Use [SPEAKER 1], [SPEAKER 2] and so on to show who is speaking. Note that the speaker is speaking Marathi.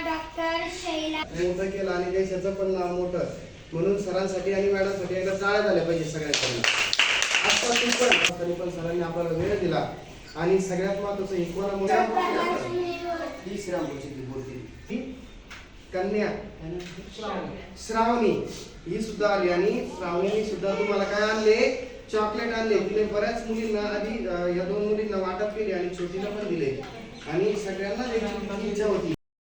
[SPEAKER 1] डॉक्टर शैला
[SPEAKER 2] मोठं केलं आणि देशाचं पण नाव मोठं, म्हणून सरांसाठी आणि मॅडमसाठी एकदा टाळ्या झाल्या पाहिजे सगळ्यांकडून. आजपासून पण सरांनी आपल्याला वेळ दिला आणि सगळ्यात महत्त्वाचं कन्या श्रावणी ही सुद्धा आली आणि श्रावणीने सुद्धा तुम्हाला काय आणले, चॉकलेट आणले. तिने बऱ्याच मुलींना आधी या दोन मुलींना वाटप केली आणि छोटीला पण दिले आणि सगळ्यांना द्यायची इच्छा होती.